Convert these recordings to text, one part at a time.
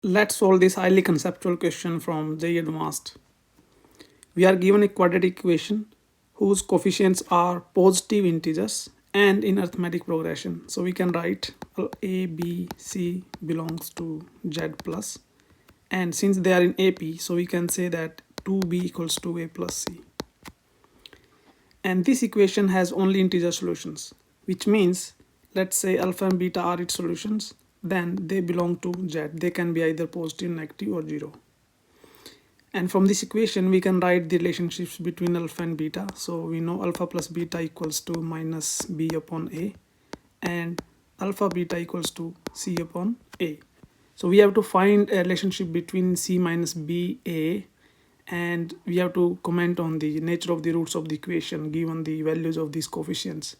Let's solve this highly conceptual question from JEE Advanced. We are given a quadratic equation whose coefficients are positive integers and in arithmetic progression. So we can write a, b, c belongs to z plus, and since they are in AP, so we can say that 2b equals to a plus c. And this equation has only integer solutions, which means let's say alpha and beta are its solutions, then they belong to z. They can be either positive, negative, or 0. And from this equation, we can write the relationships between alpha and beta. So we know alpha plus beta equals to minus b upon a, and alpha beta equals to c upon a. So we have to find a relationship between c minus b a, and we have to comment on the nature of the roots of the equation given the values of these coefficients.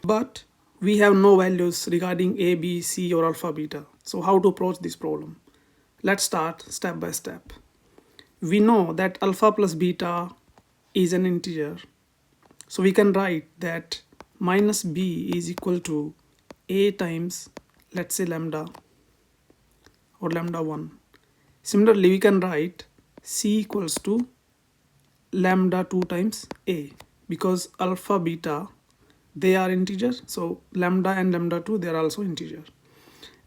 But we have no values regarding a, b, c, or alpha, beta. So how to approach this problem? Let's start step by step. We know that alpha plus beta is an integer. So we can write that minus b is equal to a times, let's say, lambda or lambda 1. Similarly, we can write c equals to lambda 2 times a, because alpha, beta, they are integer. So lambda and lambda 2, they are also integer.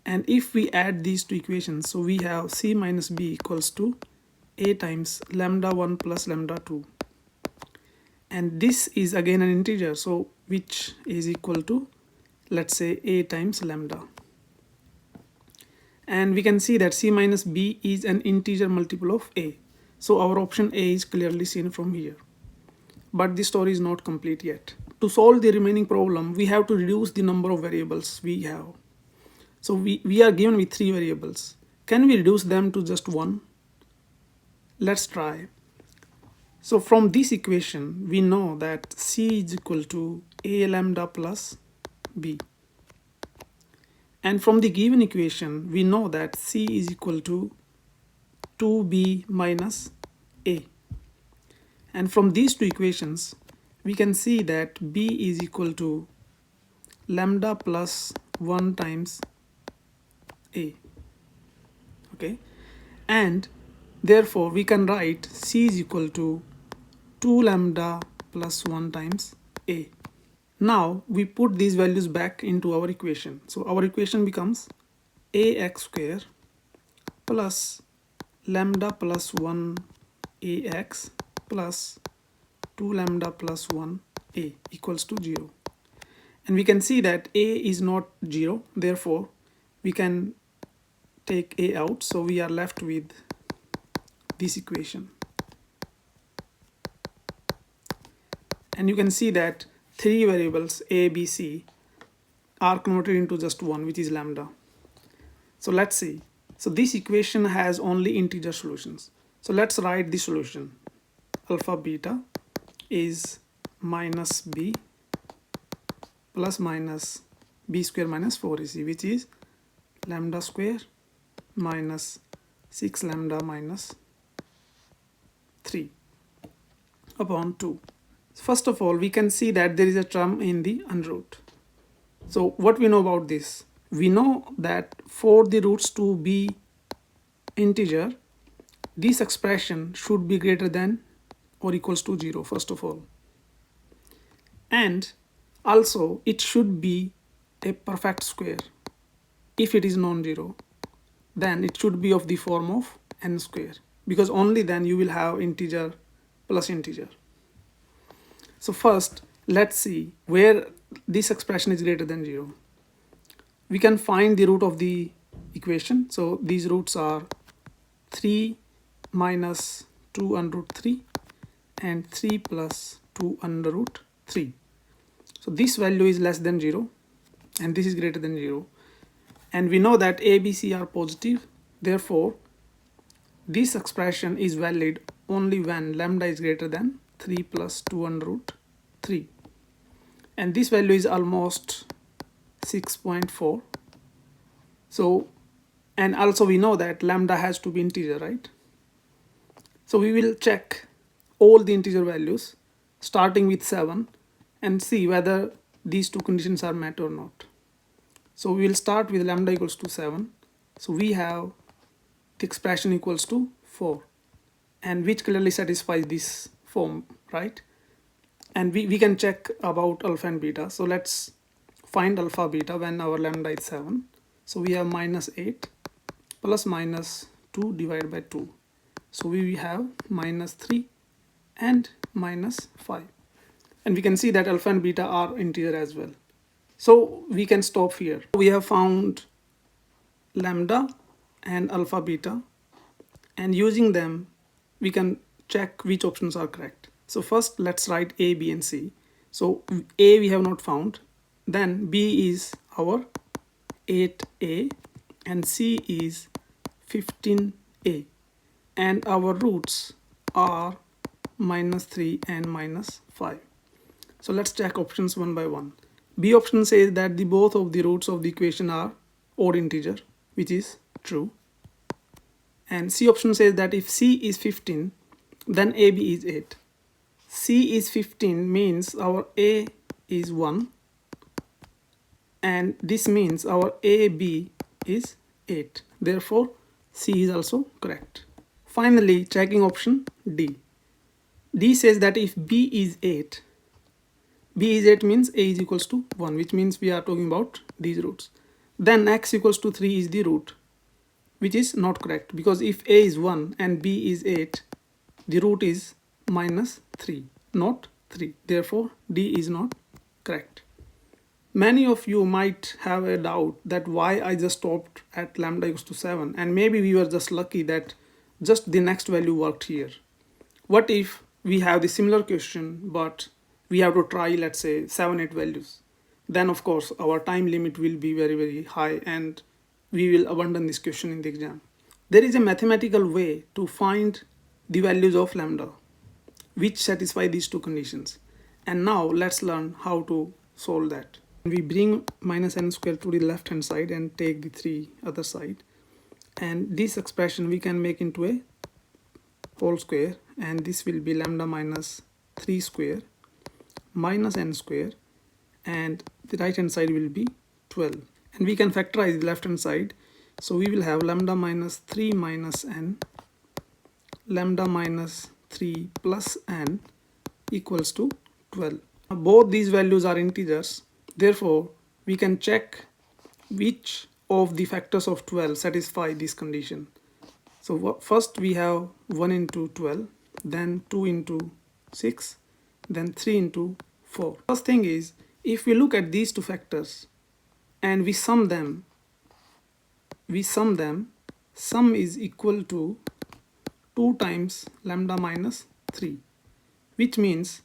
And if we add these two equations, so we have c minus b equals to a times lambda 1 plus lambda 2. And this is again an integer, so which is equal to, let's say, a times lambda. And we can see that c minus b is an integer multiple of a. So our option A is clearly seen from here. But the story is not complete yet. To solve the remaining problem, we have to reduce the number of variables we have. So we are given with 3 variables. Can we reduce them to just 1? Let's try. So from this equation, we know that c is equal to a lambda plus b. And from the given equation, we know that c is equal to 2b minus a. And from these two equations, we can see that b is equal to lambda plus 1 times a. Okay, and therefore we can write c is equal to 2 lambda plus 1 times a. Now we put these values back into our equation. So our equation becomes ax square plus lambda plus 1 ax plus 2 lambda plus 1 a equals to 0. And we can see that a is not 0, therefore we can take a out, so we are left with this equation. And you can see that 3 variables a, b, c are converted into just one, which is lambda. So let's see. So this equation has only integer solutions. So let's write the solution. Alpha beta is minus b plus minus b square minus 4ac, which is lambda square minus 6 lambda minus 3 upon 2. First of all, we can see that there is a term in the under root. So what we know about this? We know that for the roots to be integer, this expression should be greater than or equals to 0, first of all. And also it should be a perfect square. If it is non-zero, then it should be of the form of n square, because only then you will have integer plus integer. So first, let's see where this expression is greater than 0. We can find the root of the equation. So these roots are 3 minus 2 under root 3 and 3 plus 2 under root 3. So this value is less than 0 and this is greater than 0. And we know that a, b, c are positive. Therefore, this expression is valid only when lambda is greater than 3 plus 2 under root 3. And this value is almost 6.4. So, and also we know that lambda has to be integer, right? So we will check all the integer values starting with 7 and see whether these two conditions are met or not. So we will start with lambda equals to 7. So we have the expression equals to 4, and which clearly satisfies this form, right? And we can check about alpha and beta. So let's find alpha beta when our lambda is 7. So we have minus 8 plus minus 2 divided by 2. So we have minus 3 and minus 5. And we can see that alpha and beta are integer as well. So we can stop here. We have found lambda and alpha beta, and using them we can check which options are correct. So first let's write A, B and C. So A we have not found, then B is our 8A and C is 15A, and our roots are minus 3 and minus 5. So let's check options one by one. B option says that the both of the roots of the equation are odd integer, which is true. And C option says that if C is 15, then AB is 8. C is 15 means our A is 1, and this means our AB is 8. Therefore, C is also correct. Finally, checking option D. D says that if B is 8, B is 8 means A is equals to 1, which means we are talking about these roots. Then x equals to 3 is the root, which is not correct, because if A is 1 and B is 8, the root is minus 3, not 3. Therefore, D is not correct. Many of you might have a doubt that why I just stopped at lambda equals to 7, and maybe we were just lucky that just the next value worked here. What if we have the similar question but we have to try, let's say, 7, 8 values? Then of course our time limit will be very, very high and we will abandon this question in the exam. There is a mathematical way to find the values of lambda which satisfy these two conditions. And now let's learn how to solve that. We bring minus n squared to the left hand side and take the 3 other side. And this expression we can make into a whole square, and this will be lambda minus 3 square minus n square, and the right hand side will be 12. And we can factorize the left hand side. So we will have lambda minus 3 minus n, lambda minus 3 plus n equals to 12. Now, both these values are integers. Therefore, we can check which of the factors of 12 satisfy this condition. So first we have 1 into 12, then 2 into 6, then 3 into 4. First thing is, if we look at these two factors and we sum them, sum is equal to 2 times lambda minus 3, which means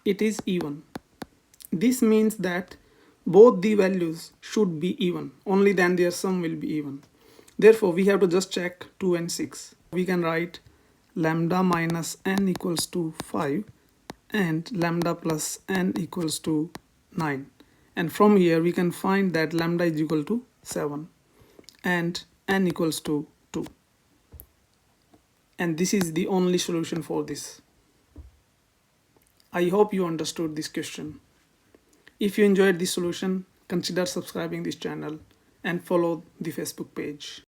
it is even. This means that both the values should be even, only then their sum will be even. Therefore, we have to just check 2 and 6. We can write lambda minus n equals to 5 and lambda plus n equals to 9. And from here we can find that lambda is equal to 7 and n equals to 2. And this is the only solution for this. I hope you understood this question. If you enjoyed this solution, consider subscribing this channel and follow the Facebook page.